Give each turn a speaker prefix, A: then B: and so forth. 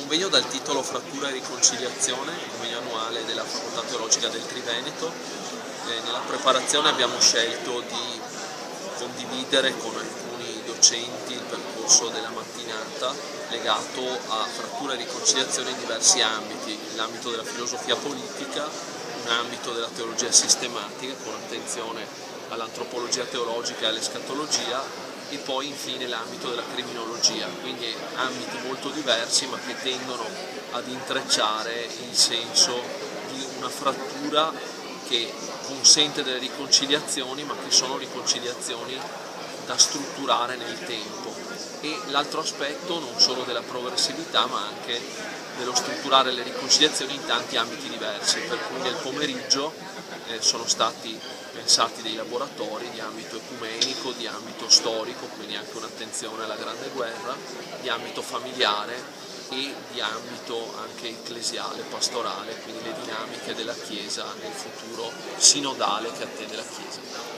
A: convegno dal titolo Frattura e riconciliazione, convegno annuale della Facoltà Teologica del Triveneto. Nella preparazione abbiamo scelto di condividere con alcuni docenti il percorso della mattinata legato a frattura e riconciliazione in diversi ambiti: l'ambito della filosofia politica, un ambito della teologia sistematica con attenzione all'antropologia teologica e all'escatologia, e poi infine l'ambito della criminologia, quindi ambiti molto diversi ma che tendono ad intrecciare il senso di una frattura che consente delle riconciliazioni, ma che sono riconciliazioni da strutturare nel tempo. E l'altro aspetto non solo della progressività ma anche dello strutturare le riconciliazioni in tanti ambiti diversi, per cui nel pomeriggio sono stati pensati dei laboratori di ambito ecumenico, di ambito storico, quindi anche un'attenzione alla Grande Guerra, di ambito familiare e di ambito anche ecclesiale, pastorale, quindi le dinamiche della Chiesa nel futuro sinodale che attende la Chiesa.